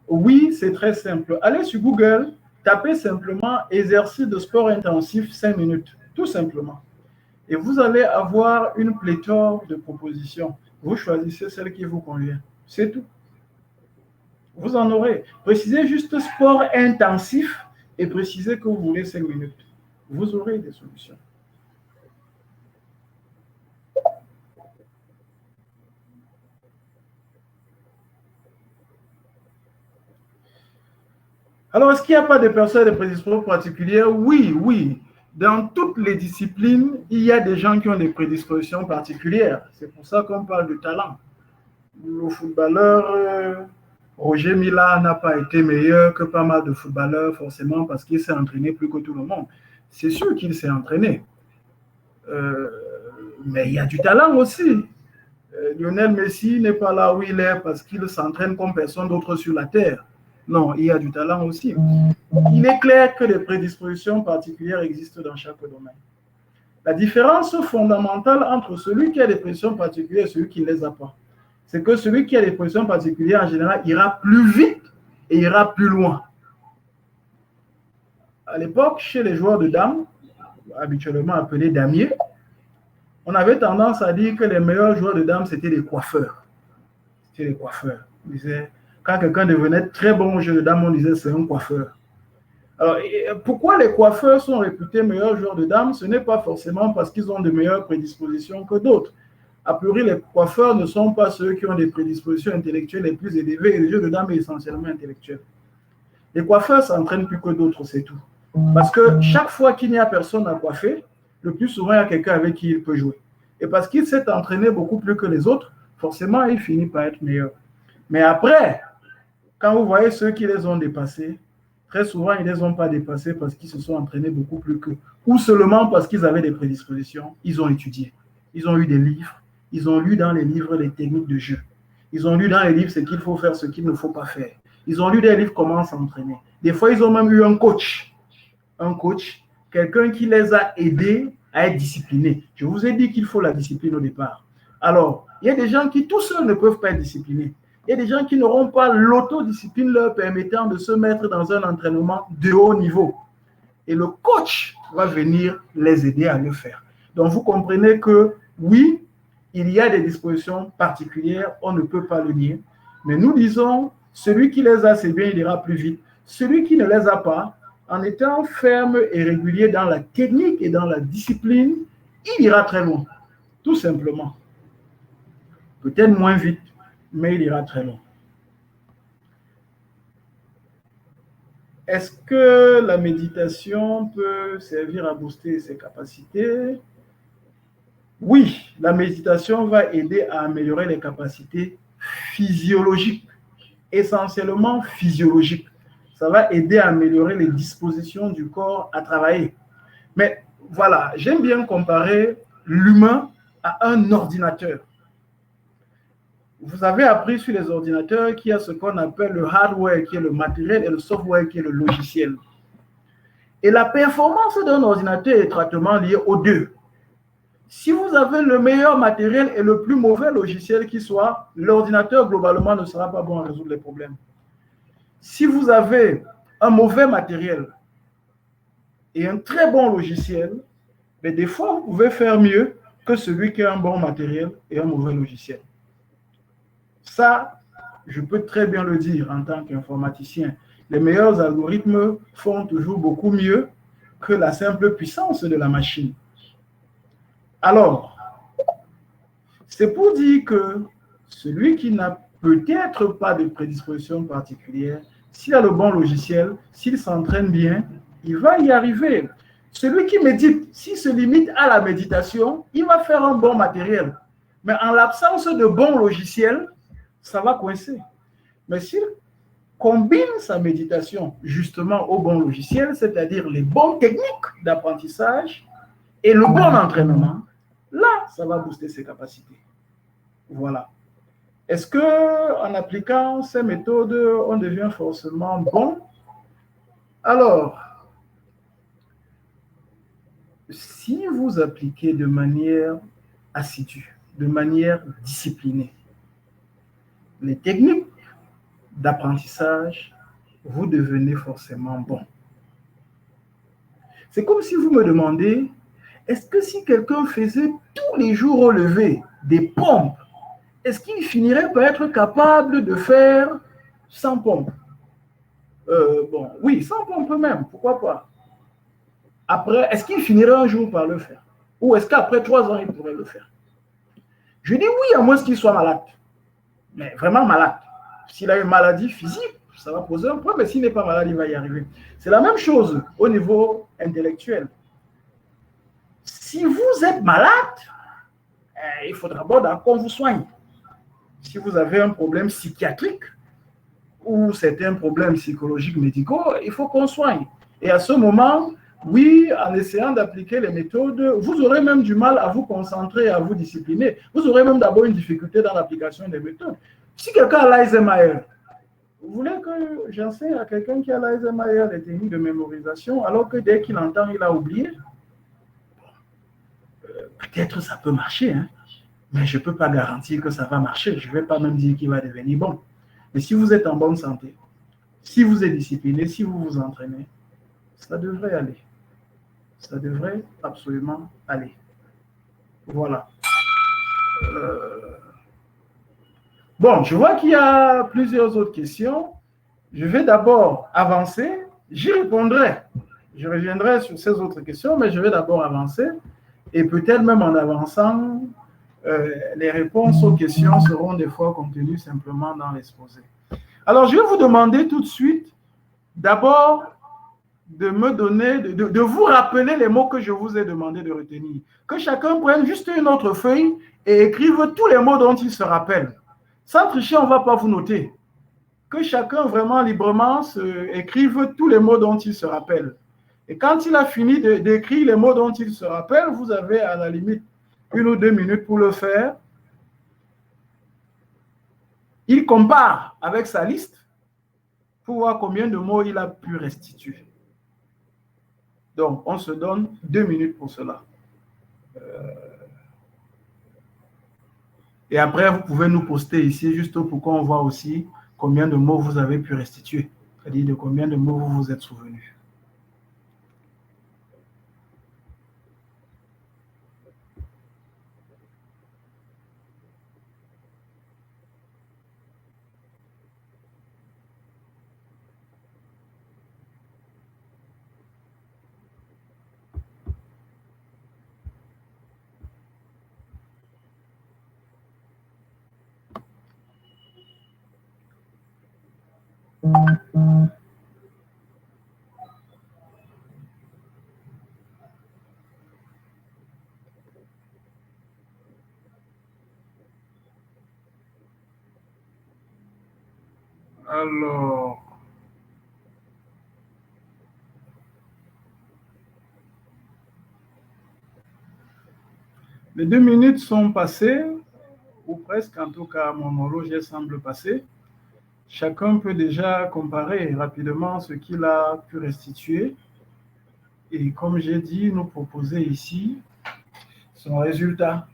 Oui, c'est très simple. Allez sur Google, tapez simplement exercice de sport intensif 5 minutes, tout simplement. Et vous allez avoir une pléthore de propositions. Vous choisissez celle qui vous convient. C'est tout. Vous en aurez. Précisez juste sport intensif et précisez que vous voulez 5 minutes. Vous aurez des solutions. Alors, est-ce qu'il n'y a pas de personnes de prédisposition particulière? Oui, oui. Dans toutes les disciplines, il y a des gens qui ont des prédispositions particulières. C'est pour ça qu'on parle de talent. Le footballeur Roger Mila n'a pas été meilleur que pas mal de footballeurs, forcément, parce qu'il s'est entraîné plus que tout le monde. C'est sûr qu'il s'est entraîné. Euh, mais il y a du talent aussi. Lionel Messi n'est pas là où il est parce qu'il s'entraîne comme personne d'autre sur la terre. Non, il y a du talent aussi. Il est clair que des prédispositions particulières existent dans chaque domaine. La différence fondamentale entre celui qui a des prédispositions particulières et celui qui ne les a pas, c'est que celui qui a des prédispositions particulières, en général, ira plus vite et ira plus loin. À l'époque, chez les joueurs de dames, habituellement appelés damiers, on avait tendance à dire que les meilleurs joueurs de dames, c'était les coiffeurs. C'était les coiffeurs. On disait, quand quelqu'un devenait très bon au jeu de dames, on disait c'est un coiffeur. Alors, pourquoi les coiffeurs sont réputés meilleurs joueurs de dames? Ce n'est pas forcément parce qu'ils ont de meilleures prédispositions que d'autres. A priori, les coiffeurs ne sont pas ceux qui ont des prédispositions intellectuelles les plus élevées et le jeu de dames est essentiellement intellectuel. Les coiffeurs s'entraînent plus que d'autres, c'est tout. Parce que chaque fois qu'il n'y a personne à coiffer, le plus souvent, il y a quelqu'un avec qui il peut jouer. Et parce qu'il s'est entraîné beaucoup plus que les autres, forcément, il finit par être meilleur. Mais après, quand vous voyez ceux qui les ont dépassés, très souvent, ils ne les ont pas dépassés parce qu'ils se sont entraînés beaucoup plus qu'eux. Ou seulement parce qu'ils avaient des prédispositions, ils ont étudié. Ils ont eu des livres, ils ont lu dans les livres les techniques de jeu. Ils ont lu dans les livres ce qu'il faut faire, ce qu'il ne faut pas faire. Ils ont lu des livres comment s'entraîner. Des fois, ils ont même eu un coach, quelqu'un qui les a aidés à être disciplinés. Je vous ai dit qu'il faut la discipline au départ. Alors, il y a des gens qui tout seuls ne peuvent pas être disciplinés. Il y a des gens qui n'auront pas l'autodiscipline leur permettant de se mettre dans un entraînement de haut niveau. Et le coach va venir les aider à le faire. Donc, vous comprenez que oui, il y a des dispositions particulières, on ne peut pas le nier. Mais nous disons, celui qui les a, c'est bien, il ira plus vite. Celui qui ne les a pas, en étant ferme et régulier dans la technique et dans la discipline, il ira très loin, tout simplement. Peut-être moins vite, mais il ira très loin. Est-ce que la méditation peut servir à booster ses capacités? Oui, la méditation va aider à améliorer les capacités physiologiques, essentiellement physiologiques. Ça va aider à améliorer les dispositions du corps à travailler. Mais voilà, j'aime bien comparer l'humain à un ordinateur. Vous avez appris sur les ordinateurs qu'il y a ce qu'on appelle le hardware, qui est le matériel, et le software, qui est le logiciel. Et la performance d'un ordinateur est étroitement liée aux deux. Si vous avez le meilleur matériel et le plus mauvais logiciel qui soit, l'ordinateur globalement ne sera pas bon à résoudre les problèmes. Si vous avez un mauvais matériel et un très bon logiciel, mais des fois, vous pouvez faire mieux que celui qui a un bon matériel et un mauvais logiciel. Ça, je peux très bien le dire en tant qu'informaticien. Les meilleurs algorithmes font toujours beaucoup mieux que la simple puissance de la machine. Alors, c'est pour dire que celui qui n'a peut-être pas de prédisposition particulière, s'il a le bon logiciel, s'il s'entraîne bien, il va y arriver. Celui qui médite, s'il se limite à la méditation, il va faire un bon matériel. Mais en l'absence de bon logiciel, ça va coincer. Mais s'il combine sa méditation justement au bon logiciel, c'est-à-dire les bonnes techniques d'apprentissage et le bon entraînement, là, ça va booster ses capacités. Voilà. Est-ce qu'en appliquant ces méthodes, on devient forcément bon? Alors, si vous appliquez de manière assidue, de manière disciplinée, les techniques d'apprentissage, vous devenez forcément bon. C'est comme si vous me demandez, est-ce que si quelqu'un faisait tous les jours au lever des pompes, est-ce qu'il finirait par être capable de faire 100 pompes? Bon, oui, 100 pompes même, pourquoi pas? Après, est-ce qu'il finirait un jour par le faire? Ou est-ce qu'après 3 ans, il pourrait le faire? Je dis oui, à moins qu'il soit malade. Mais vraiment malade. S'il a une maladie physique, ça va poser un problème, mais s'il n'est pas malade, il va y arriver. C'est la même chose au niveau intellectuel. Si vous êtes malade, il faudra d'abord qu'on vous soigne. Si vous avez un problème psychiatrique ou certains problèmes psychologiques médicaux, il faut qu'on soigne. Et à ce moment, oui, en essayant d'appliquer les méthodes, vous aurez même du mal à vous concentrer, à vous discipliner. Vous aurez même d'abord une difficulté dans l'application des méthodes. Si quelqu'un a l'Alzheimer, vous voulez que j'enseigne à quelqu'un qui a l'Alzheimer les techniques de mémorisation, alors que dès qu'il entend, il a oublié? Peut-être ça peut marcher, hein? Mais je ne peux pas garantir que ça va marcher. Je ne vais pas même dire qu'il va devenir bon. Mais si vous êtes en bonne santé, si vous êtes discipliné, si vous vous entraînez, ça devrait aller. Ça devrait absolument aller. Voilà. Bon, je vois qu'il y a plusieurs autres questions. Je vais d'abord avancer. J'y répondrai. Je reviendrai sur ces autres questions, mais je vais d'abord avancer. Et peut-être même en avançant, les réponses aux questions seront des fois contenues simplement dans l'exposé. Alors, je vais vous demander tout de suite, d'abord, de me donner, de vous rappeler les mots que je vous ai demandé de retenir. Que chacun prenne juste une autre feuille et écrive tous les mots dont il se rappelle. Sans tricher, on ne va pas vous noter. Que chacun vraiment librement écrive tous les mots dont il se rappelle. Et quand il a fini d'écrire les mots dont il se rappelle, vous avez à la limite 1 ou 2 minutes pour le faire. Il compare avec sa liste pour voir combien de mots il a pu restituer. Donc, on se donne 2 minutes pour cela. Et après, vous pouvez nous poster ici, juste pour qu'on voit aussi combien de mots vous avez pu restituer. C'est-à-dire de combien de mots vous vous êtes souvenu. Alors, les 2 minutes sont passées, ou presque, en tout cas, mon horloge semble passer. Chacun peut déjà comparer rapidement ce qu'il a pu restituer. Et comme j'ai dit, nous proposer ici son résultat.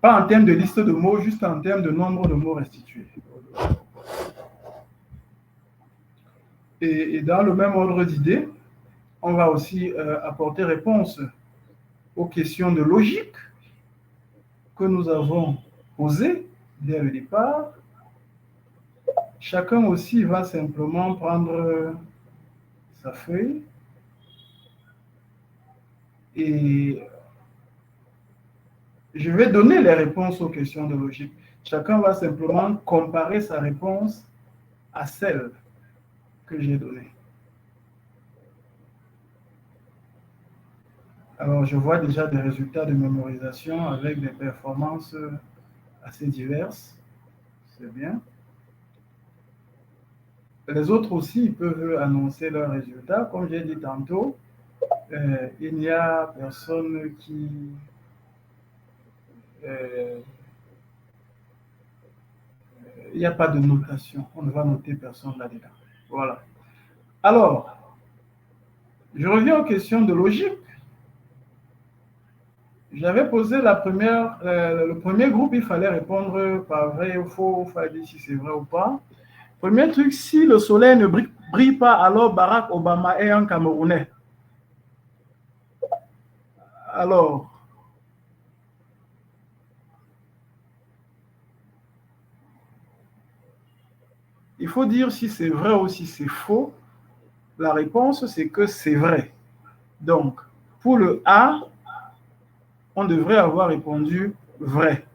Pas en termes de liste de mots, juste en termes de nombre de mots restitués. Et dans le même ordre d'idées, on va aussi apporter réponse aux questions de logique que nous avons posées dès le départ. Chacun aussi va simplement prendre sa feuille et je vais donner les réponses aux questions de logique. Chacun va simplement comparer sa réponse à celle que j'ai donnée. Alors, je vois déjà des résultats de mémorisation avec des performances assez diverses. C'est bien. Les autres aussi peuvent annoncer leurs résultats. Comme j'ai dit tantôt, il n'y a personne qui... il n'y a pas de notation. On ne va noter personne là-dedans. Voilà. Alors, je reviens aux questions de logique. J'avais posé le premier groupe, il fallait répondre par vrai ou faux, il fallait dire si c'est vrai ou pas. Premier truc, si le soleil ne brille pas, alors Barack Obama est un Camerounais. Alors, il faut dire si c'est vrai ou si c'est faux. La réponse, c'est que c'est vrai. Donc, pour le A, on devrait avoir répondu vrai.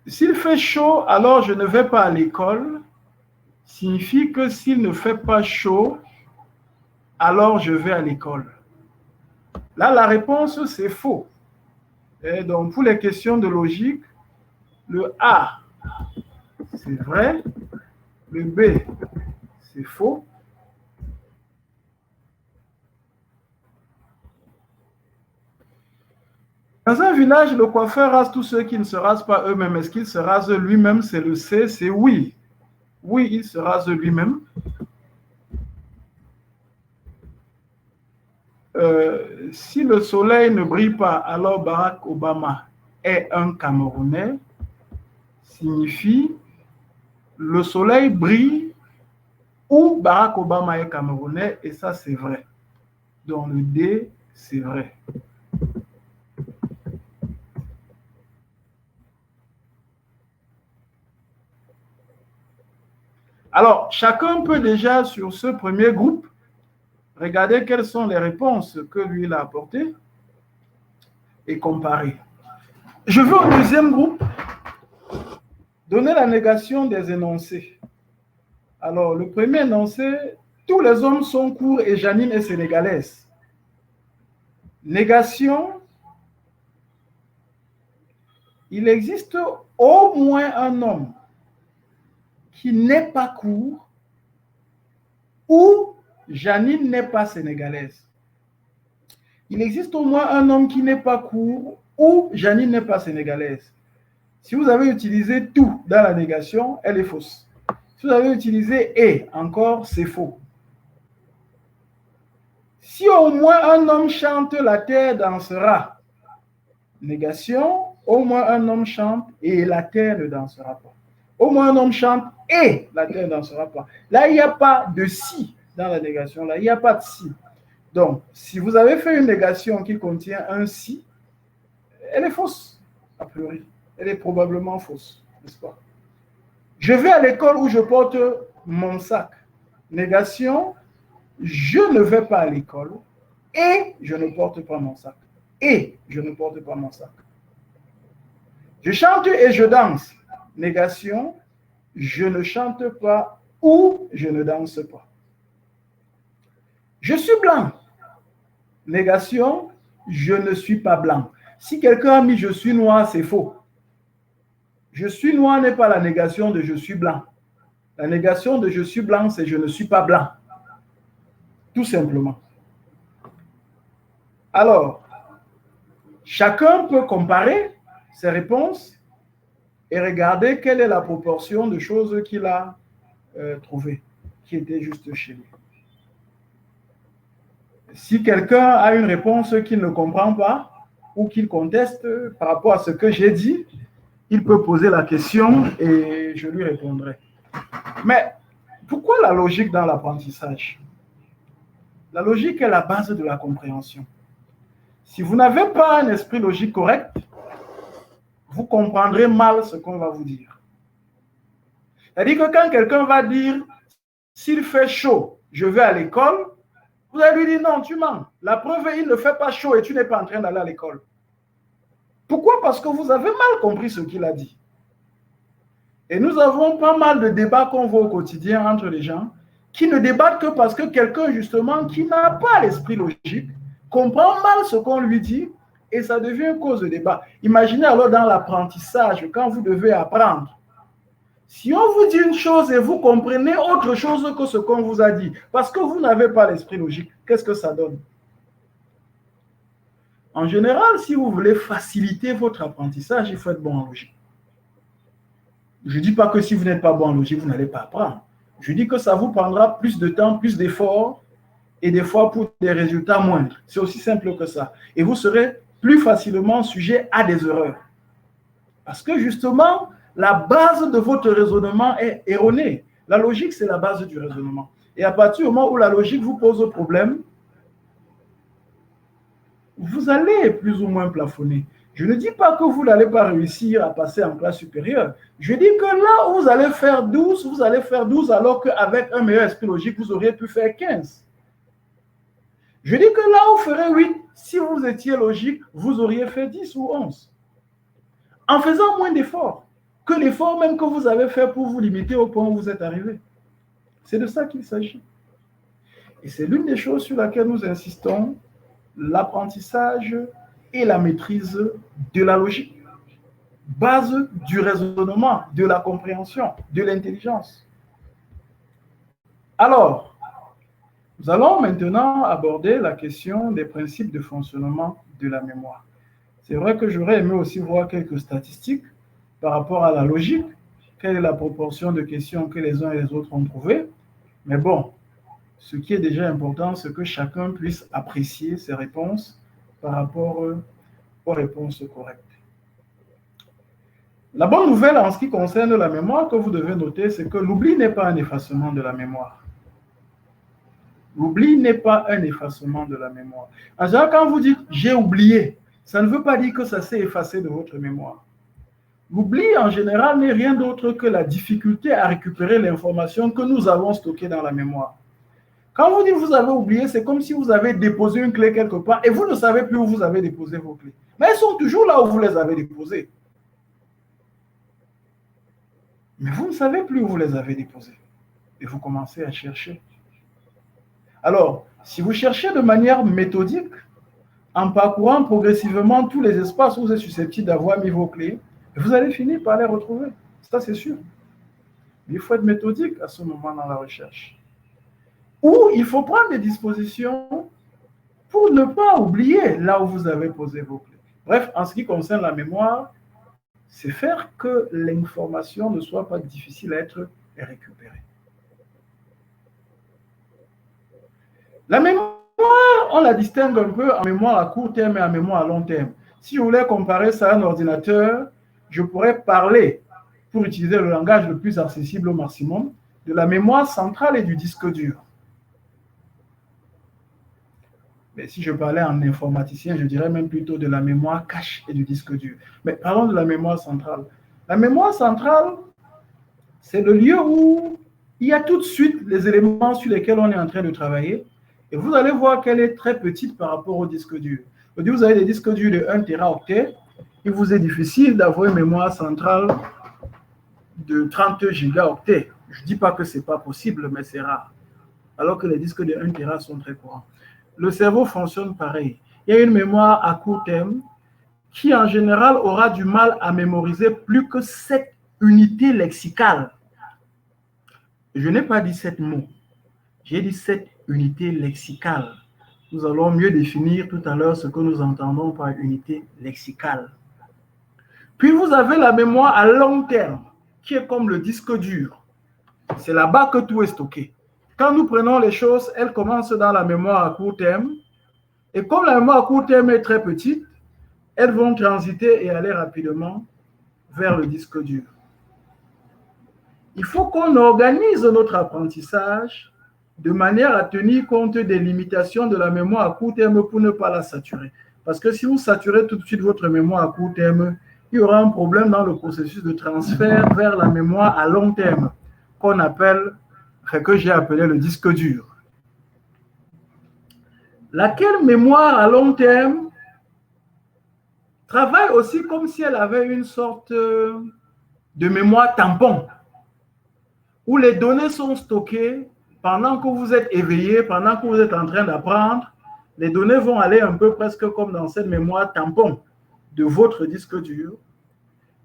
S'il fait chaud, alors je ne vais pas à l'école, signifie que s'il ne fait pas chaud, alors je vais à l'école. Là, la réponse, c'est faux. Et donc, pour les questions de logique, le A, c'est vrai. Le B, c'est faux. Dans un village, le coiffeur rase tous ceux qui ne se rasent pas eux-mêmes. Est-ce qu'il se rase lui-même? C'est le C, c'est oui. Oui, il se rase lui-même. Si le soleil ne brille pas, alors Barack Obama est un Camerounais, signifie le soleil brille ou Barack Obama est Camerounais, et ça c'est vrai. Donc le D, c'est vrai. Alors, chacun peut déjà, sur ce premier groupe, regarder quelles sont les réponses que lui il a apportées et comparer. Je veux au deuxième groupe donner la négation des énoncés. Alors, le premier énoncé, tous les hommes sont courts et Janine est sénégalaise. Négation, il existe au moins un homme qui n'est pas court ou Janine n'est pas sénégalaise. Il existe au moins un homme qui n'est pas court ou Janine n'est pas sénégalaise. Si vous avez utilisé tout dans la négation, elle est fausse. Si vous avez utilisé et encore, c'est faux. Si au moins un homme chante, la terre dansera. Négation, au moins un homme chante et la terre ne dansera pas. Au moins un homme chante et la terre ne dansera pas. Là, il n'y a pas de si dans la négation. Là, il n'y a pas de si. Donc, si vous avez fait une négation qui contient un si, elle est fausse, a priori. Elle est probablement fausse, n'est-ce pas? Je vais à l'école où je porte mon sac. Négation, je ne vais pas à l'école et je ne porte pas mon sac. Et je ne porte pas mon sac. Je chante et je danse. Négation, je ne chante pas ou je ne danse pas. Je suis blanc. Négation, je ne suis pas blanc. Si quelqu'un a mis je suis noir, c'est faux. Je suis noir n'est pas la négation de je suis blanc. La négation de je suis blanc, c'est je ne suis pas blanc. Tout simplement. Alors, chacun peut comparer ses réponses et regarder quelle est la proportion de choses qu'il a trouvées, qui étaient juste chez lui. Si quelqu'un a une réponse qu'il ne comprend pas ou qu'il conteste par rapport à ce que j'ai dit, il peut poser la question et je lui répondrai. Mais pourquoi la logique dans l'apprentissage? La logique est la base de la compréhension. Si vous n'avez pas un esprit logique correct, vous comprendrez mal ce qu'on va vous dire. C'est-à-dire que quand quelqu'un va dire « s'il fait chaud, je vais à l'école », vous allez lui dire « non, tu mens. La preuve est qu'il ne fait pas chaud et tu n'es pas en train d'aller à l'école. » Pourquoi? Parce que vous avez mal compris ce qu'il a dit. Et nous avons pas mal de débats qu'on voit au quotidien entre les gens qui ne débattent que parce que quelqu'un, justement, qui n'a pas l'esprit logique, comprend mal ce qu'on lui dit et ça devient une cause de débat. Imaginez alors dans l'apprentissage, quand vous devez apprendre. Si on vous dit une chose et vous comprenez autre chose que ce qu'on vous a dit, parce que vous n'avez pas l'esprit logique, qu'est-ce que ça donne? En général, si vous voulez faciliter votre apprentissage, il faut être bon en logique. Je ne dis pas que si vous n'êtes pas bon en logique, vous n'allez pas apprendre. Je dis que ça vous prendra plus de temps, plus d'efforts, et des fois pour des résultats moindres. C'est aussi simple que ça. Et vous serez plus facilement sujet à des erreurs. Parce que justement, la base de votre raisonnement est erronée. La logique, c'est la base du raisonnement. Et à partir du moment où la logique vous pose problème, vous allez plus ou moins plafonner. Je ne dis pas que vous n'allez pas réussir à passer en classe supérieure. Je dis que là où vous allez faire 12, vous allez faire 12 alors qu'avec un meilleur esprit logique, vous auriez pu faire 15. Je dis que là où vous ferez 8, si vous étiez logique, vous auriez fait 10 ou 11. En faisant moins d'efforts que l'effort même que vous avez fait pour vous limiter au point où vous êtes arrivé. C'est de ça qu'il s'agit. Et c'est l'une des choses sur laquelle nous insistons, l'apprentissage et la maîtrise de la logique. Base du raisonnement, de la compréhension, de l'intelligence. Alors, nous allons maintenant aborder la question des principes de fonctionnement de la mémoire. C'est vrai que j'aurais aimé aussi voir quelques statistiques par rapport à la logique, quelle est la proportion de questions que les uns et les autres ont trouvées. Mais bon, ce qui est déjà important, c'est que chacun puisse apprécier ses réponses par rapport aux réponses correctes. La bonne nouvelle en ce qui concerne la mémoire que vous devez noter, c'est que l'oubli n'est pas un effacement de la mémoire. L'oubli n'est pas un effacement de la mémoire. En général, quand vous dites « j'ai oublié », ça ne veut pas dire que ça s'est effacé de votre mémoire. L'oubli, en général, n'est rien d'autre que la difficulté à récupérer l'information que nous avons stockée dans la mémoire. Quand vous dites que vous avez oublié, c'est comme si vous avez déposé une clé quelque part et vous ne savez plus où vous avez déposé vos clés. Mais elles sont toujours là où vous les avez déposées. Mais vous ne savez plus où vous les avez déposées. Et vous commencez à chercher. Alors, si vous cherchez de manière méthodique, en parcourant progressivement tous les espaces où vous êtes susceptible d'avoir mis vos clés, vous allez finir par les retrouver. Ça, c'est sûr. Mais il faut être méthodique à ce moment dans la recherche. Ou il faut prendre des dispositions pour ne pas oublier là où vous avez posé vos clés. Bref, en ce qui concerne la mémoire, c'est faire que l'information ne soit pas difficile à être récupérée. La mémoire, on la distingue un peu en mémoire à court terme et en mémoire à long terme. Si je voulais comparer ça à un ordinateur, je pourrais parler, pour utiliser le langage le plus accessible au maximum, de la mémoire centrale et du disque dur. Mais si je parlais en informaticien, je dirais même plutôt de la mémoire cache et du disque dur. Mais parlons de la mémoire centrale. La mémoire centrale, c'est le lieu où il y a tout de suite les éléments sur lesquels on est en train de travailler. Et vous allez voir qu'elle est très petite par rapport au disque dur. Aujourd'hui, vous avez des disques durs de 1 téraoctet. Il vous est difficile d'avoir une mémoire centrale de 30 gigaoctets. Je ne dis pas que ce n'est pas possible, mais c'est rare. Alors que les disques de 1 téra sont très courants. Le cerveau fonctionne pareil. Il y a une mémoire à court terme qui, en général, aura du mal à mémoriser plus que 7 unités lexicales. Je n'ai pas dit 7 mots. J'ai dit 7 unités lexicales. Nous allons mieux définir tout à l'heure ce que nous entendons par unité lexicale. Puis vous avez la mémoire à long terme, qui est comme le disque dur. C'est là-bas que tout est stocké. Quand nous prenons les choses, elles commencent dans la mémoire à court terme. Et comme la mémoire à court terme est très petite, elles vont transiter et aller rapidement vers le disque dur. Il faut qu'on organise notre apprentissage de manière à tenir compte des limitations de la mémoire à court terme pour ne pas la saturer. Parce que si vous saturez tout de suite votre mémoire à court terme, il y aura un problème dans le processus de transfert vers la mémoire à long terme, qu'on appelle, que j'ai appelé le disque dur. Laquelle mémoire à long terme travaille aussi comme si elle avait une sorte de mémoire tampon, où les données sont stockées pendant que vous êtes éveillé, pendant que vous êtes en train d'apprendre. Les données vont aller un peu presque comme dans cette mémoire tampon de votre disque dur.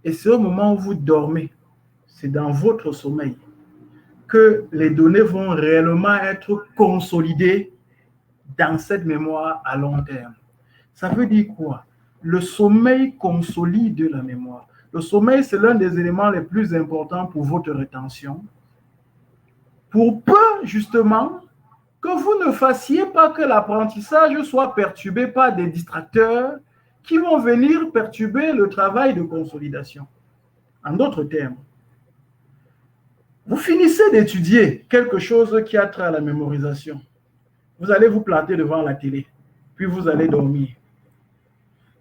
Et c'est au moment où vous dormez, c'est dans votre sommeil, que les données vont réellement être consolidées dans cette mémoire à long terme. Ça veut dire quoi? Le sommeil consolide la mémoire. Le sommeil, c'est l'un des éléments les plus importants pour votre rétention. Pour peu, justement, que vous ne fassiez pas que l'apprentissage soit perturbé par des distracteurs qui vont venir perturber le travail de consolidation. En d'autres termes, vous finissez d'étudier quelque chose qui a trait à la mémorisation. Vous allez vous planter devant la télé, puis vous allez dormir.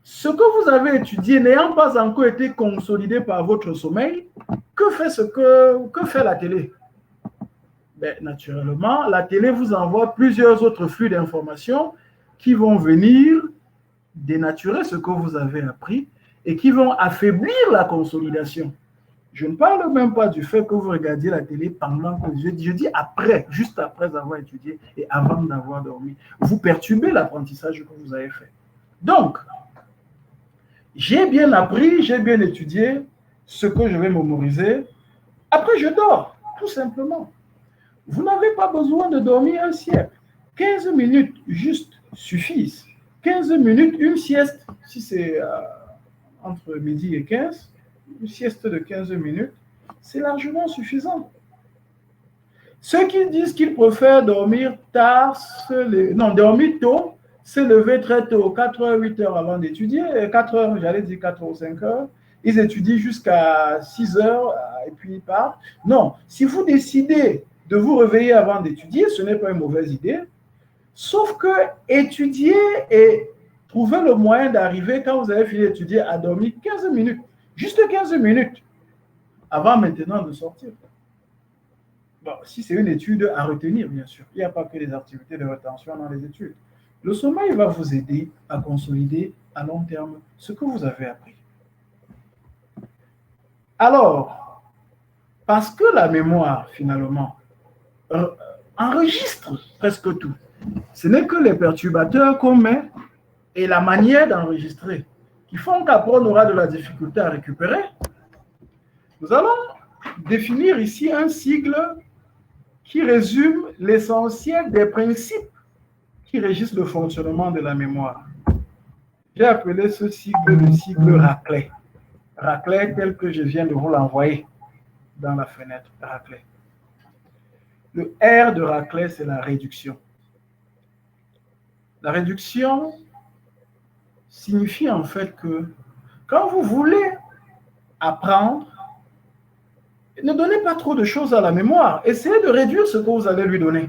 Ce que vous avez étudié n'ayant pas encore été consolidé par votre sommeil, que fait la télé? Ben, naturellement, la télé vous envoie plusieurs autres flux d'informations qui vont venir dénaturer ce que vous avez appris et qui vont affaiblir la consolidation. Je ne parle même pas du fait que vous regardiez la télé pendant que je dis après, juste après avoir étudié et avant d'avoir dormi. Vous perturbez l'apprentissage que vous avez fait. Donc, j'ai bien appris, j'ai bien étudié ce que je vais mémoriser. Après, je dors, tout simplement. Vous n'avez pas besoin de dormir un siècle. 15 minutes juste suffisent. 15 minutes, une sieste, si c'est entre midi et 15, une sieste de 15 minutes, c'est largement suffisant. Ceux qui disent qu'ils préfèrent dormir tard, dormir tôt, se lever très tôt, 4 heures, 8 heures avant d'étudier, 4 heures, j'allais dire 4 ou 5 heures, ils étudient jusqu'à 6 heures et puis ils partent. Non, si vous décidez de vous réveiller avant d'étudier, ce n'est pas une mauvaise idée, sauf que étudier et trouver le moyen d'arriver, quand vous avez fini d'étudier, à dormir 15 minutes, juste 15 minutes, avant maintenant de sortir. Bon, si c'est une étude à retenir, bien sûr, il n'y a pas que les activités de rétention dans les études. Le sommeil va vous aider à consolider à long terme ce que vous avez appris. Alors, parce que la mémoire, finalement, enregistre presque tout, ce n'est que les perturbateurs qu'on met et la manière d'enregistrer qui font qu'après on aura de la difficulté à récupérer. Nous allons définir ici un sigle qui résume l'essentiel des principes qui régissent le fonctionnement de la mémoire. J'ai appelé ce sigle le sigle Raclay. Raclay tel que je viens de vous l'envoyer dans la fenêtre Raclay. Le R de Raclay, c'est la réduction. La réduction signifie en fait que quand vous voulez apprendre, ne donnez pas trop de choses à la mémoire. Essayez de réduire ce que vous allez lui donner.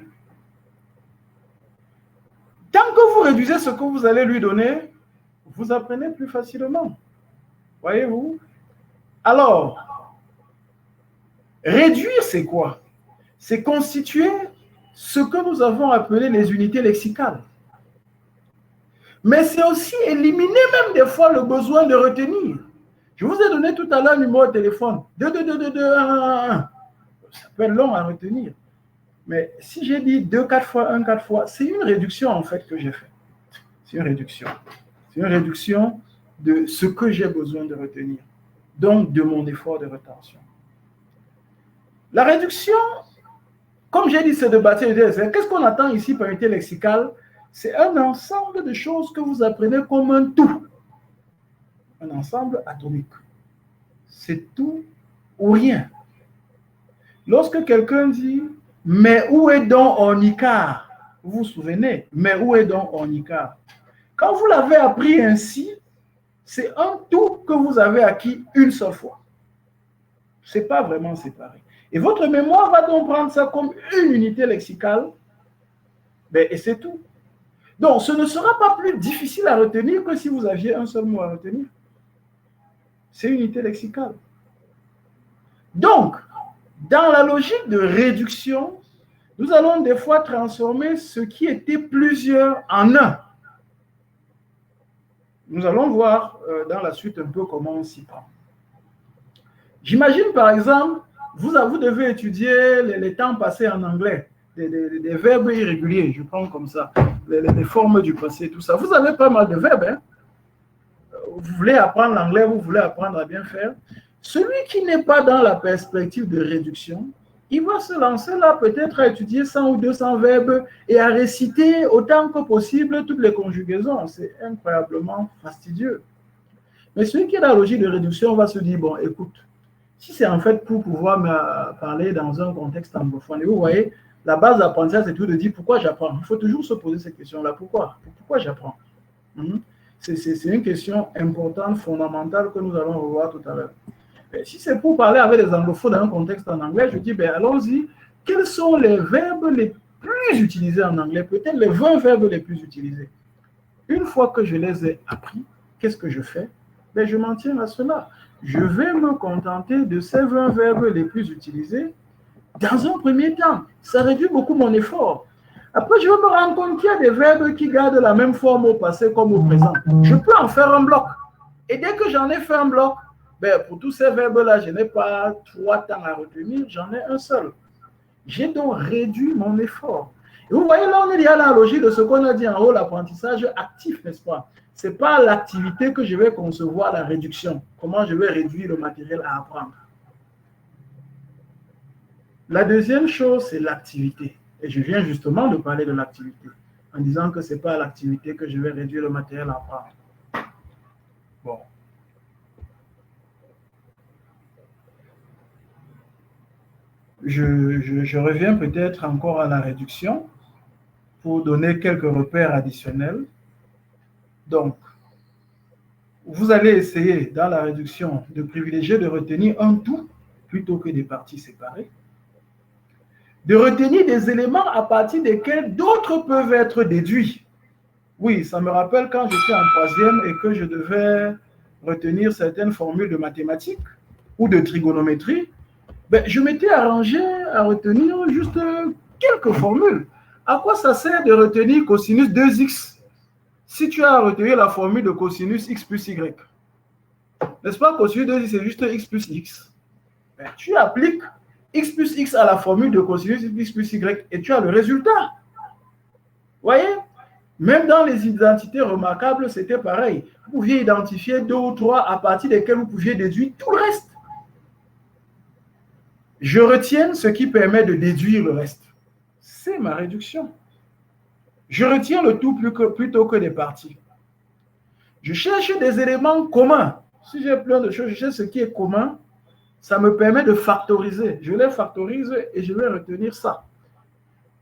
Tant que vous réduisez ce que vous allez lui donner, vous apprenez plus facilement. Voyez-vous? Alors, réduire, c'est quoi? C'est constituer ce que nous avons appelé les unités lexicales. Mais c'est aussi éliminer même des fois le besoin de retenir. Je vous ai donné tout à l'heure un numéro de téléphone. 2222111. Ça peut être long à retenir. Mais si j'ai dit 2, 4 fois, 1, 4 fois, c'est une réduction en fait que j'ai fait. C'est une réduction. C'est une réduction de ce que j'ai besoin de retenir. Donc de mon effort de rétention. La réduction, comme j'ai dit, c'est de bâtir des essais. Qu'est-ce qu'on attend ici par unité lexicale? C'est un ensemble de choses que vous apprenez comme un tout. Un ensemble atomique. C'est tout ou rien. Lorsque quelqu'un dit « mais où est donc Ornicar ?» Vous vous souvenez, « mais où est donc Ornicar ?» Quand vous l'avez appris ainsi, c'est un tout que vous avez acquis une seule fois. Ce n'est pas vraiment séparé. Et votre mémoire va donc prendre ça comme une unité lexicale, et c'est tout. Donc, ce ne sera pas plus difficile à retenir que si vous aviez un seul mot à retenir. C'est une unité lexicale. Donc, dans la logique de réduction, nous allons des fois transformer ce qui était plusieurs en un. Nous allons voir dans la suite un peu comment on s'y prend. J'imagine par exemple, vous devez étudier les temps passés en anglais, des verbes irréguliers, je prends comme ça, les formes du passé, tout ça. Vous avez pas mal de verbes, hein? Vous voulez apprendre l'anglais, vous voulez apprendre à bien faire. Celui qui n'est pas dans la perspective de réduction, il va se lancer là peut-être à étudier 100 ou 200 verbes et à réciter autant que possible toutes les conjugaisons. C'est incroyablement fastidieux. Mais celui qui est dans la logique de réduction va se dire, bon, écoute, si c'est en fait pour pouvoir me parler dans un contexte anglophone, et vous voyez, La base d'apprentissage, c'est tout de dire pourquoi j'apprends. Il faut toujours se poser cette question-là. Pourquoi j'apprends? C'est une question importante, fondamentale que nous allons revoir tout à l'heure. Si c'est pour parler avec les anglophones dans un contexte en anglais, je dis, allons-y. Quels sont les verbes les plus utilisés en anglais? Peut-être les 20 verbes les plus utilisés. Une fois que je les ai appris, qu'est-ce que je fais? Je m'en tiens à cela. Je vais me contenter de ces 20 verbes les plus utilisés dans un premier temps. Ça réduit beaucoup mon effort. Après, je vais me rendre compte qu'il y a des verbes qui gardent la même forme au passé comme au présent. Je peux en faire un bloc. Et dès que j'en ai fait un bloc, pour tous ces verbes-là, je n'ai pas 3 temps à retenir, j'en ai un seul. J'ai donc réduit mon effort. Et vous voyez, là, on est à la logique de ce qu'on a dit en haut, l'apprentissage actif, n'est-ce pas? Ce n'est pas l'activité que je vais concevoir, la réduction. Comment je vais réduire le matériel à apprendre. La deuxième chose, c'est l'activité. Et je viens justement de parler de l'activité, en disant que ce n'est pas l'activité que je vais réduire le matériel à apprendre. Bon. Je reviens peut-être encore à la réduction pour donner quelques repères additionnels. Donc, vous allez essayer dans la réduction de privilégier de retenir un tout plutôt que des parties séparées, de retenir des éléments à partir desquels d'autres peuvent être déduits. Oui, ça me rappelle quand j'étais en 3e et que je devais retenir certaines formules de mathématiques ou de trigonométrie. Je m'étais arrangé à retenir juste quelques formules. À quoi ça sert de retenir cosinus 2x si tu as à retenir la formule de cosinus x plus y? N'est-ce pas? Cosinus 2x, c'est juste x plus x. Tu appliques x plus x à la formule de cosinus x plus y et tu as le résultat. Vous voyez? Même dans les identités remarquables, c'était pareil. Vous pouviez identifier 2 ou 3 à partir desquels vous pouviez déduire tout le reste. Je retiens ce qui permet de déduire le reste. C'est ma réduction. Je retiens le tout plutôt que des parties. Je cherche des éléments communs. Si j'ai plein de choses, je cherche ce qui est commun. Ça me permet de factoriser. Je les factorise et je vais retenir ça.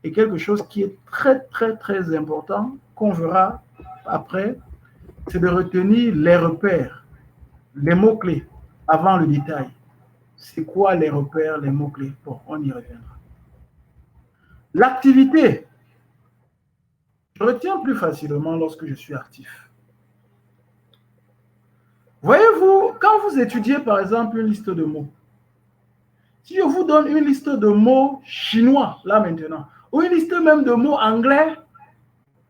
Et quelque chose qui est très, très, très important, qu'on verra après, c'est de retenir les repères, les mots-clés, avant le détail. C'est quoi les repères, les mots-clés? Bon, on y reviendra. L'activité. Je retiens plus facilement lorsque je suis actif. Voyez-vous, quand vous étudiez par exemple une liste de mots, si je vous donne une liste de mots chinois, là maintenant, ou une liste même de mots anglais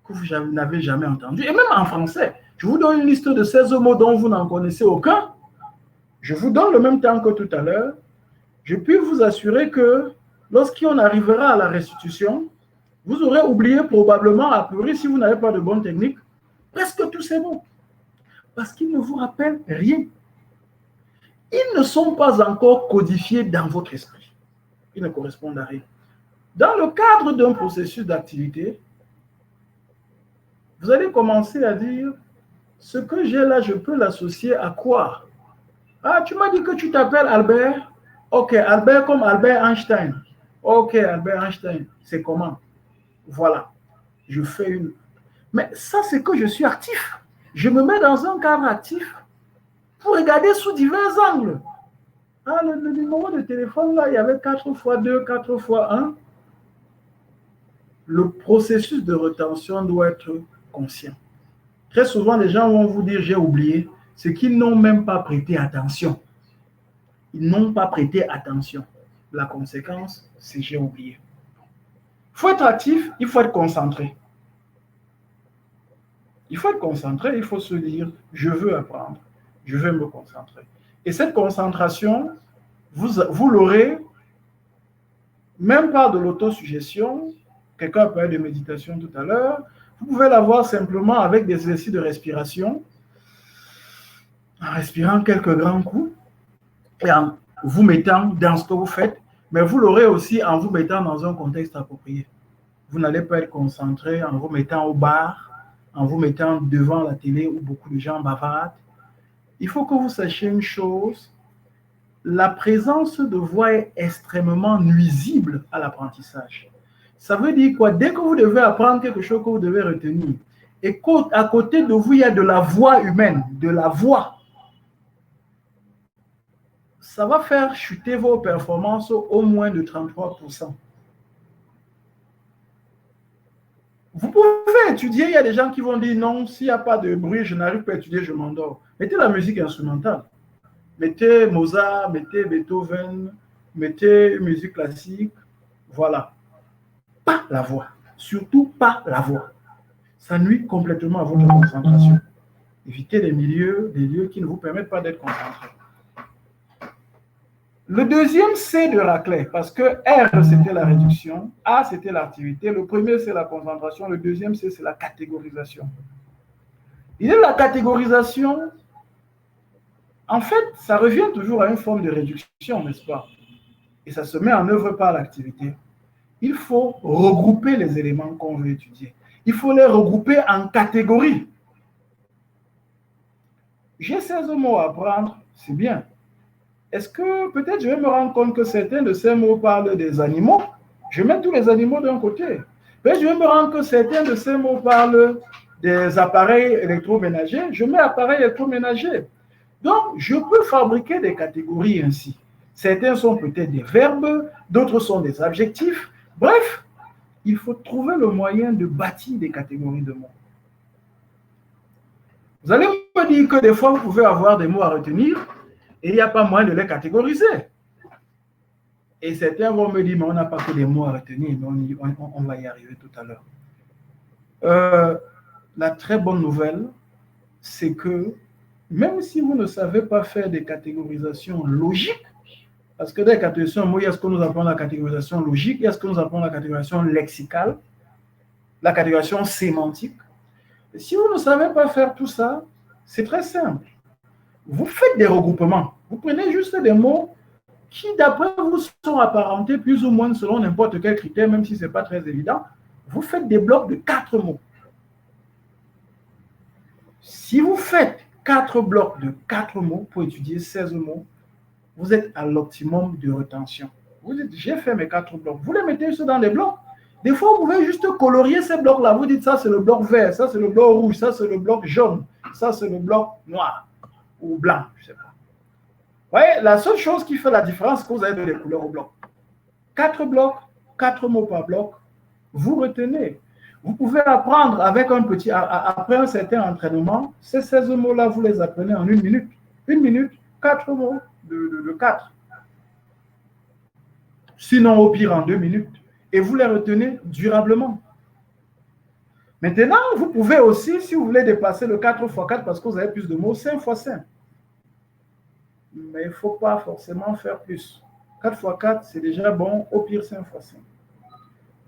que vous n'avez jamais entendu, et même en français, je vous donne une liste de 16 mots dont vous n'en connaissez aucun, je vous donne le même temps que tout à l'heure, je puis vous assurer que lorsqu'on arrivera à la restitution, vous aurez oublié probablement, a priori, si vous n'avez pas de bonne technique, presque tous ces mots. Parce qu'ils ne vous rappellent rien. Ils ne sont pas encore codifiés dans votre esprit. Ils ne correspondent à rien. Dans le cadre d'un processus d'activité, vous allez commencer à dire, ce que j'ai là, je peux l'associer à quoi? Ah, tu m'as dit que tu t'appelles Albert? Ok, Albert comme Albert Einstein. Ok, Albert Einstein, c'est comment? Voilà, je fais une. Mais ça, c'est que je suis actif. Je me mets dans un cadre actif pour regarder sous divers angles. Ah, le numéro de téléphone, là, il y avait 4 fois 2, 4 fois 1. Le processus de rétention doit être conscient. Très souvent, les gens vont vous dire « j'ai oublié », c'est qu'ils n'ont même pas prêté attention. Ils n'ont pas prêté attention. La conséquence, c'est « j'ai oublié ». Il faut être actif, il faut être concentré. Il faut être concentré, il faut se dire « je veux apprendre, je veux me concentrer ». Et cette concentration, vous l'aurez même par de l'autosuggestion. Quelqu'un a parlé de méditation tout à l'heure. Vous pouvez l'avoir simplement avec des exercices de respiration, en respirant quelques grands coups et en vous mettant dans ce que vous faites, mais vous l'aurez aussi en vous mettant dans un contexte approprié. Vous n'allez pas être concentré en vous mettant au bar, en vous mettant devant la télé où beaucoup de gens bavardent. Il faut que vous sachiez une chose, la présence de voix est extrêmement nuisible à l'apprentissage. Ça veut dire quoi? Dès que vous devez apprendre quelque chose que vous devez retenir, et qu'à côté de vous, il y a de la voix humaine, de la voix, ça va faire chuter vos performances au moins de 33%. Vous pouvez étudier, il y a des gens qui vont dire non, s'il n'y a pas de bruit, je n'arrive pas à étudier, je m'endors. Mettez la musique instrumentale. Mettez Mozart, mettez Beethoven, mettez musique classique. Voilà. Pas la voix. Surtout pas la voix. Ça nuit complètement à votre concentration. Évitez des lieux qui ne vous permettent pas d'être concentré. Le deuxième, c'est de la clé, parce que R, c'était la réduction, A, c'était l'activité, le premier, c'est la concentration, le deuxième, c'est la catégorisation. Et la catégorisation, en fait, ça revient toujours à une forme de réduction, n'est-ce pas? Et ça se met en œuvre par l'activité. Il faut regrouper les éléments qu'on veut étudier. Il faut les regrouper en catégories. J'ai 16 mots à apprendre, c'est bien. Est-ce que peut-être je vais me rendre compte que certains de ces mots parlent des animaux? Je mets tous les animaux d'un côté. Peut-être je vais me rendre compte que certains de ces mots parlent des appareils électroménagers. Je mets appareils électroménagers. Donc, je peux fabriquer des catégories ainsi. Certains sont peut-être des verbes, d'autres sont des adjectifs. Bref, il faut trouver le moyen de bâtir des catégories de mots. Vous allez me dire que des fois, vous pouvez avoir des mots à retenir et il n'y a pas moyen de les catégoriser. Et certains vont me dire, mais on n'a pas que des mots à retenir, mais on va y arriver tout à l'heure. La très bonne nouvelle, c'est que même si vous ne savez pas faire des catégorisations logiques, parce que dans les catégorisations, il y a ce que nous appelons la catégorisation logique, il y a ce que nous appelons la catégorisation lexicale, la catégorisation sémantique. Et si vous ne savez pas faire tout ça, c'est très simple. Vous faites des regroupements. Vous prenez juste des mots qui, d'après vous, sont apparentés plus ou moins selon n'importe quel critère, même si ce n'est pas très évident. Vous faites des blocs de 4 mots. Si vous faites 4 blocs de 4 mots pour étudier 16 mots, vous êtes à l'optimum de rétention. Vous dites, j'ai fait mes 4 blocs. Vous les mettez juste dans des blocs. Des fois, vous pouvez juste colorier ces blocs-là. Vous dites, ça, c'est le bloc vert, ça, c'est le bloc rouge, ça, c'est le bloc jaune, ça, c'est le bloc noir ou blanc, je ne sais pas. Vous voyez, la seule chose qui fait la différence, c'est que vous avez des couleurs au bloc. 4 blocs, 4 mots par bloc, vous retenez. Vous pouvez apprendre avec après un certain entraînement, ces 16 mots-là, vous les apprenez en 1 minute. 1 minute, 4 mots de 4. Sinon, au pire, en 2 minutes. Et vous les retenez durablement. Maintenant, vous pouvez aussi, si vous voulez dépasser le 4 x 4 parce que vous avez plus de mots, 5 x 5. Mais il ne faut pas forcément faire plus. 4 x 4, c'est déjà bon, au pire 5 x 5.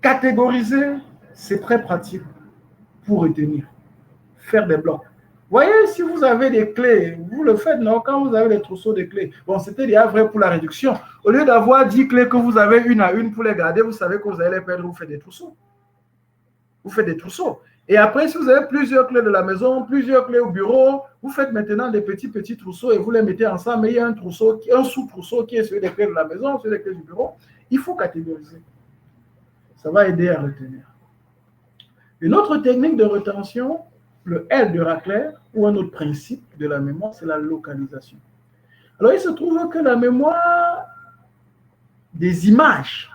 Catégoriser, c'est très pratique pour retenir. Faire des blocs. Voyez, si vous avez des clés, vous le faites, non? Quand vous avez des trousseaux de clés. Bon, c'était déjà vrai pour la réduction. Au lieu d'avoir 10 clés que vous avez une à une pour les garder, vous savez que vous allez les perdre, vous faites des trousseaux. Vous faites des trousseaux. Et après, si vous avez plusieurs clés de la maison, plusieurs clés au bureau, vous faites maintenant des petits trousseaux et vous les mettez ensemble. Mais il y a un trousseau, un sous-trousseau qui est celui des clés de la maison, celui des clés du bureau. Il faut catégoriser. Ça va aider à retenir. Une autre technique de rétention, le L de Racler, ou un autre principe de la mémoire, c'est la localisation. Alors, il se trouve que la mémoire des images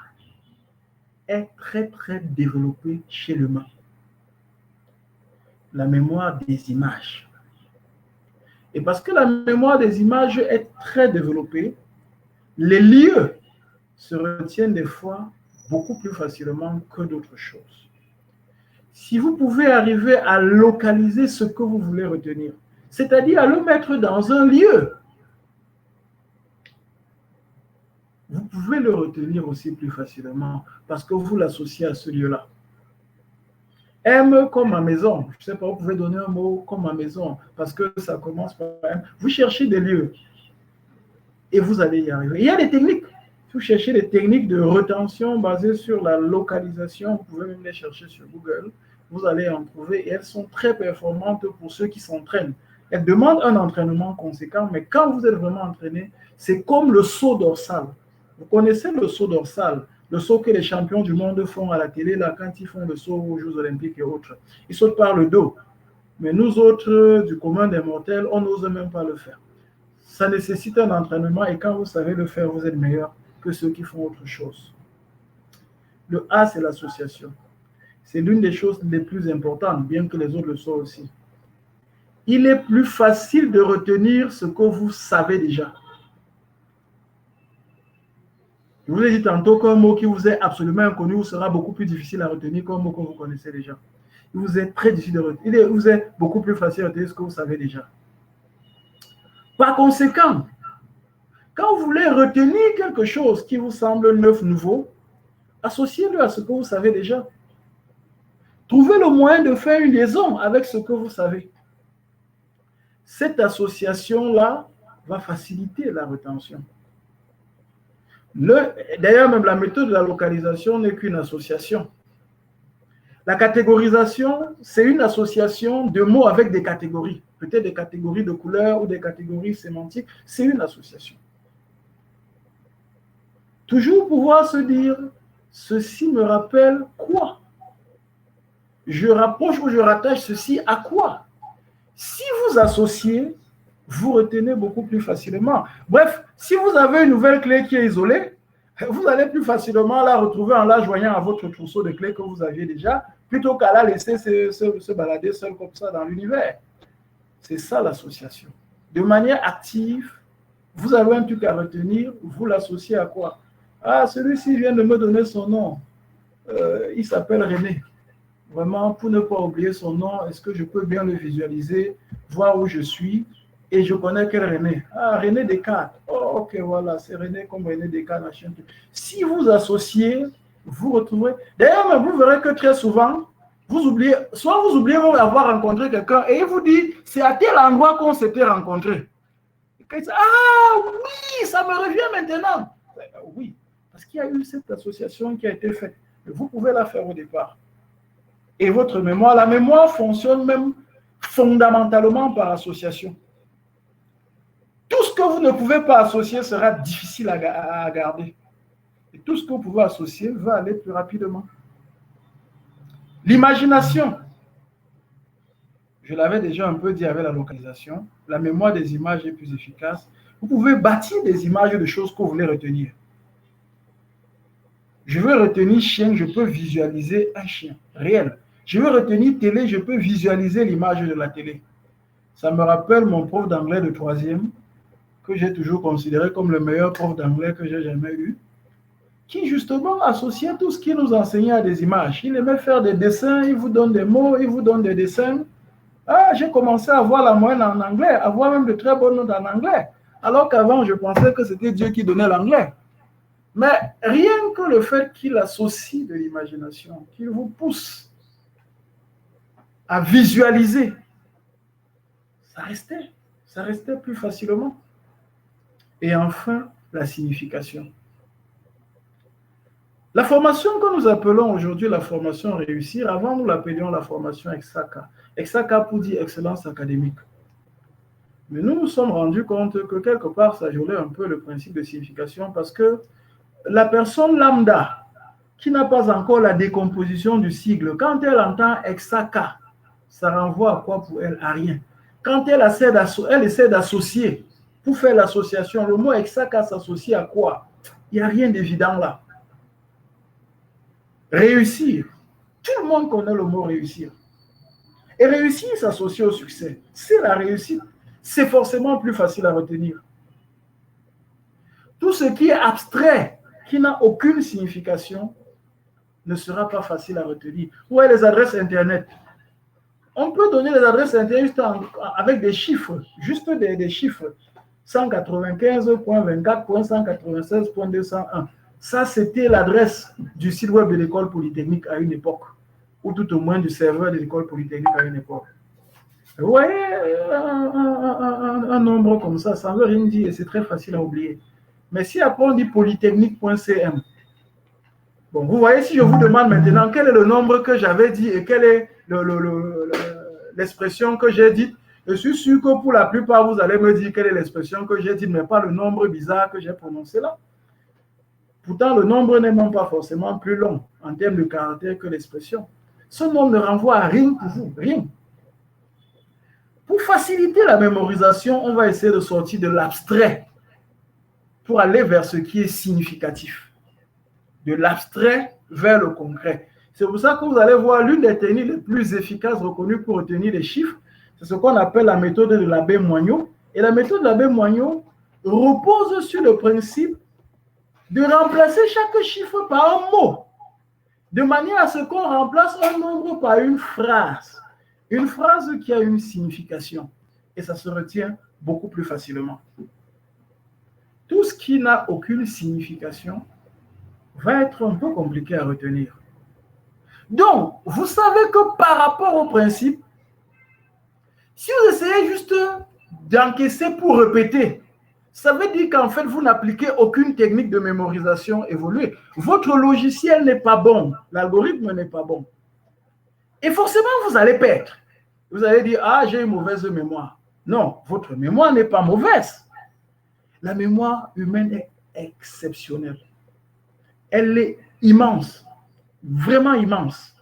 est très, très développée chez l'humain. La mémoire des images. Et parce que la mémoire des images est très développée, les lieux se retiennent des fois beaucoup plus facilement que d'autres choses. Si vous pouvez arriver à localiser ce que vous voulez retenir, c'est-à-dire à le mettre dans un lieu, vous pouvez le retenir aussi plus facilement parce que vous l'associez à ce lieu-là. M comme ma maison. Je ne sais pas, vous pouvez donner un mot comme ma maison parce que ça commence par M. Vous cherchez des lieux et vous allez y arriver. Il y a des techniques. Vous cherchez des techniques de rétention basées sur la localisation. Vous pouvez même les chercher sur Google. Vous allez en trouver et elles sont très performantes pour ceux qui s'entraînent. Elles demandent un entraînement conséquent, mais quand vous êtes vraiment entraîné, c'est comme le saut dorsal. Vous connaissez le saut dorsal. le saut que les champions du monde font à la télé, là, quand ils font le saut aux Jeux Olympiques et autres. Ils sautent par le dos. Mais nous autres, du commun des mortels, on n'ose même pas le faire. Ça nécessite un entraînement et quand vous savez le faire, vous êtes meilleur que ceux qui font autre chose. Le A, c'est l'association. C'est l'une des choses les plus importantes, bien que les autres le soient aussi. Il est plus facile de retenir ce que vous savez déjà. Je vous ai dit tantôt qu'un mot qui vous est absolument inconnu vous sera beaucoup plus difficile à retenir qu'un mot que vous connaissez déjà. Il vous est très difficile de retenir. Il vous est beaucoup plus facile de retenir ce que vous savez déjà. Par conséquent, quand vous voulez retenir quelque chose qui vous semble neuf, nouveau, associez-le à ce que vous savez déjà. Trouvez le moyen de faire une liaison avec ce que vous savez. Cette association-là va faciliter la rétention. D'ailleurs, même la méthode de la localisation n'est qu'une association. La catégorisation, c'est une association de mots avec des catégories. Peut-être des catégories de couleurs ou des catégories sémantiques. C'est une association. Toujours pouvoir se dire, ceci me rappelle quoi? Je rapproche ou je rattache ceci à quoi? Si vous associez, vous retenez beaucoup plus facilement. Bref, si vous avez une nouvelle clé qui est isolée, vous allez plus facilement la retrouver en la joignant à votre trousseau de clés que vous aviez déjà, plutôt qu'à la laisser se balader seule comme ça dans l'univers. C'est ça l'association. De manière active, vous avez un truc à retenir, vous l'associez à quoi? Ah, celui-ci vient de me donner son nom. Il s'appelle René. Vraiment, pour ne pas oublier son nom, est-ce que je peux bien le visualiser, voir où je suis? Et je connais quel René. Ah, René Descartes. Oh, ok, voilà, c'est René comme René Descartes. Machin. Si vous associez, vous retrouvez. D'ailleurs, vous verrez que très souvent, vous oubliez, soit vous oubliez avoir rencontré quelqu'un et il vous dit, c'est à tel endroit qu'on s'était rencontré. Ah oui, ça me revient maintenant. Oui, parce qu'il y a eu cette association qui a été faite. Vous pouvez la faire au départ. Et votre mémoire, la mémoire fonctionne même fondamentalement par association. Tout ce que vous ne pouvez pas associer sera difficile à garder. Et tout ce que vous pouvez associer va aller plus rapidement. L'imagination. Je l'avais déjà un peu dit avec la localisation. La mémoire des images est plus efficace. Vous pouvez bâtir des images de choses que vous voulez retenir. Je veux retenir chien, je peux visualiser un chien réel. Je veux retenir télé, je peux visualiser l'image de la télé. Ça me rappelle mon prof d'anglais de 3e, que j'ai toujours considéré comme le meilleur prof d'anglais que j'ai jamais eu, qui justement associait tout ce qu'il nous enseignait à des images. Il aimait faire des dessins, il vous donne des mots, il vous donne des dessins. Ah, j'ai commencé à avoir la moyenne en anglais, à avoir même de très bonnes notes en anglais, alors qu'avant, je pensais que c'était Dieu qui donnait l'anglais. Mais rien que le fait qu'il associe de l'imagination, qu'il vous pousse à visualiser, ça restait plus facilement. Et enfin, la signification. La formation que nous appelons aujourd'hui la formation réussir, avant nous l'appelions la formation EXACA. EXACA pour dire excellence académique. Mais nous nous sommes rendus compte que quelque part, ça jouait un peu le principe de signification parce que la personne lambda qui n'a pas encore la décomposition du sigle, quand elle entend EXACA, ça renvoie à quoi pour elle? À rien. Quand elle essaie d'associer, pour faire l'association, le mot EXACA s'associe à quoi? Il n'y a rien d'évident là. Réussir. Tout le monde connaît le mot réussir. Et réussir s'associe au succès. C'est la réussite. C'est forcément plus facile à retenir. Tout ce qui est abstrait, qui n'a aucune signification, ne sera pas facile à retenir. Où est les adresses Internet? On peut donner les adresses Internet juste avec des chiffres, juste des chiffres. 195.24.196.201. Ça, c'était l'adresse du site web de l'école polytechnique à une époque, ou tout au moins du serveur de l'école polytechnique à une époque. Vous voyez, un nombre comme ça ne veut rien dire et c'est très facile à oublier. Mais si après on dit polytechnique.cm, bon, vous voyez, si je vous demande maintenant quel est le nombre que j'avais dit et quelle est l'expression que j'ai dite, je suis sûr que pour la plupart, vous allez me dire quelle est l'expression que j'ai dite, mais pas le nombre bizarre que j'ai prononcé là. Pourtant, le nombre n'est même pas forcément plus long en termes de caractère que l'expression. Ce nombre ne renvoie à rien pour vous, rien. Pour faciliter la mémorisation, on va essayer de sortir de l'abstrait pour aller vers ce qui est significatif. De l'abstrait vers le concret. C'est pour ça que vous allez voir l'une des techniques les plus efficaces reconnues pour retenir les chiffres, c'est ce qu'on appelle la méthode de l'abbé Moignot. Et la méthode de l'abbé Moignot repose sur le principe de remplacer chaque chiffre par un mot, de manière à ce qu'on remplace un nombre par une phrase qui a une signification. Et ça se retient beaucoup plus facilement. Tout ce qui n'a aucune signification va être un peu compliqué à retenir. Donc, vous savez que par rapport au principe, si vous essayez juste d'encaisser pour répéter, ça veut dire qu'en fait, vous n'appliquez aucune technique de mémorisation évoluée. Votre logiciel n'est pas bon, l'algorithme n'est pas bon. Et forcément, vous allez perdre. Vous allez dire, ah, j'ai une mauvaise mémoire. Non, votre mémoire n'est pas mauvaise. La mémoire humaine est exceptionnelle. Elle est immense, vraiment immense.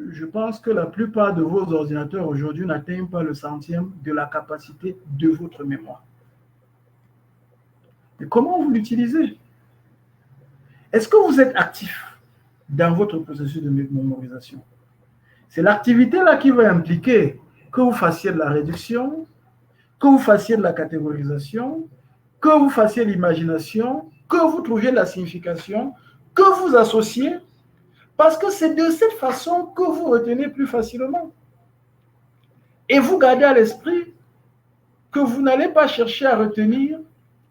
Je pense que la plupart de vos ordinateurs aujourd'hui n'atteignent pas le centième de la capacité de votre mémoire. Mais comment vous l'utilisez? Est-ce que vous êtes actif dans votre processus de mémorisation? C'est l'activité-là qui va impliquer que vous fassiez de la réduction, que vous fassiez de la catégorisation, que vous fassiez l'imagination, que vous trouviez de la signification, que vous associez, parce que c'est de cette façon que vous retenez plus facilement. Et vous gardez à l'esprit que vous n'allez pas chercher à retenir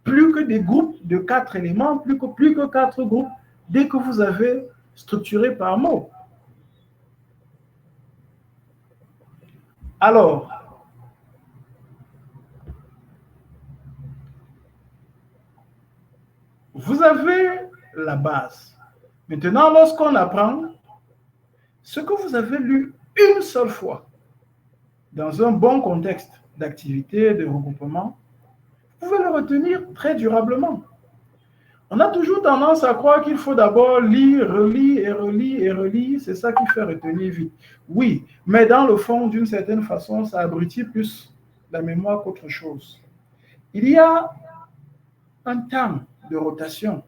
plus que des groupes de 4 éléments, plus que 4 groupes, dès que vous avez structuré par mot. Alors, vous avez la base. Maintenant, lorsqu'on apprend ce que vous avez lu une seule fois, dans un bon contexte d'activité, de regroupement, vous pouvez le retenir très durablement. On a toujours tendance à croire qu'il faut d'abord lire, relire et relire et relire. C'est ça qui fait retenir vite. Oui, mais dans le fond, d'une certaine façon, ça abrutit plus la mémoire qu'autre chose. Il y a un temps de rotation.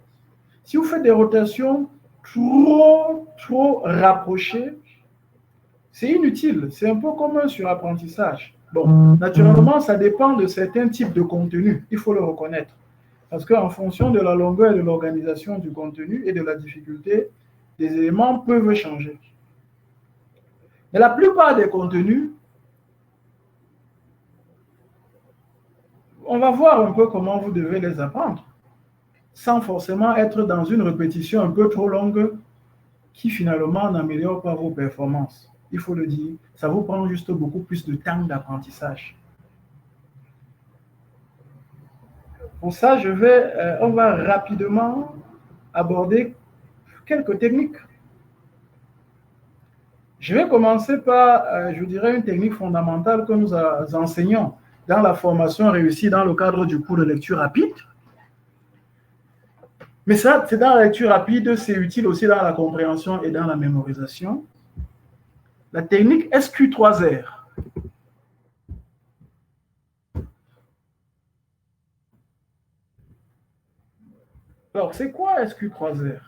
Si vous faites des rotations trop rapprochées, c'est inutile. C'est un peu comme un surapprentissage. Bon, naturellement, ça dépend de certains types de contenus. Il faut le reconnaître. Parce qu'en fonction de la longueur et de l'organisation du contenu et de la difficulté, les éléments peuvent changer. Mais la plupart des contenus, on va voir un peu comment vous devez les apprendre, sans forcément être dans une répétition un peu trop longue qui finalement n'améliore pas vos performances. Il faut le dire, ça vous prend juste beaucoup plus de temps d'apprentissage. Pour ça, on va rapidement aborder quelques techniques. Je vais commencer par, je dirais, une technique fondamentale que nous enseignons dans la formation réussie dans le cadre du cours de lecture rapide. Mais ça, c'est dans la lecture rapide, c'est utile aussi dans la compréhension et dans la mémorisation. La technique SQ3R. Alors, c'est quoi SQ3R?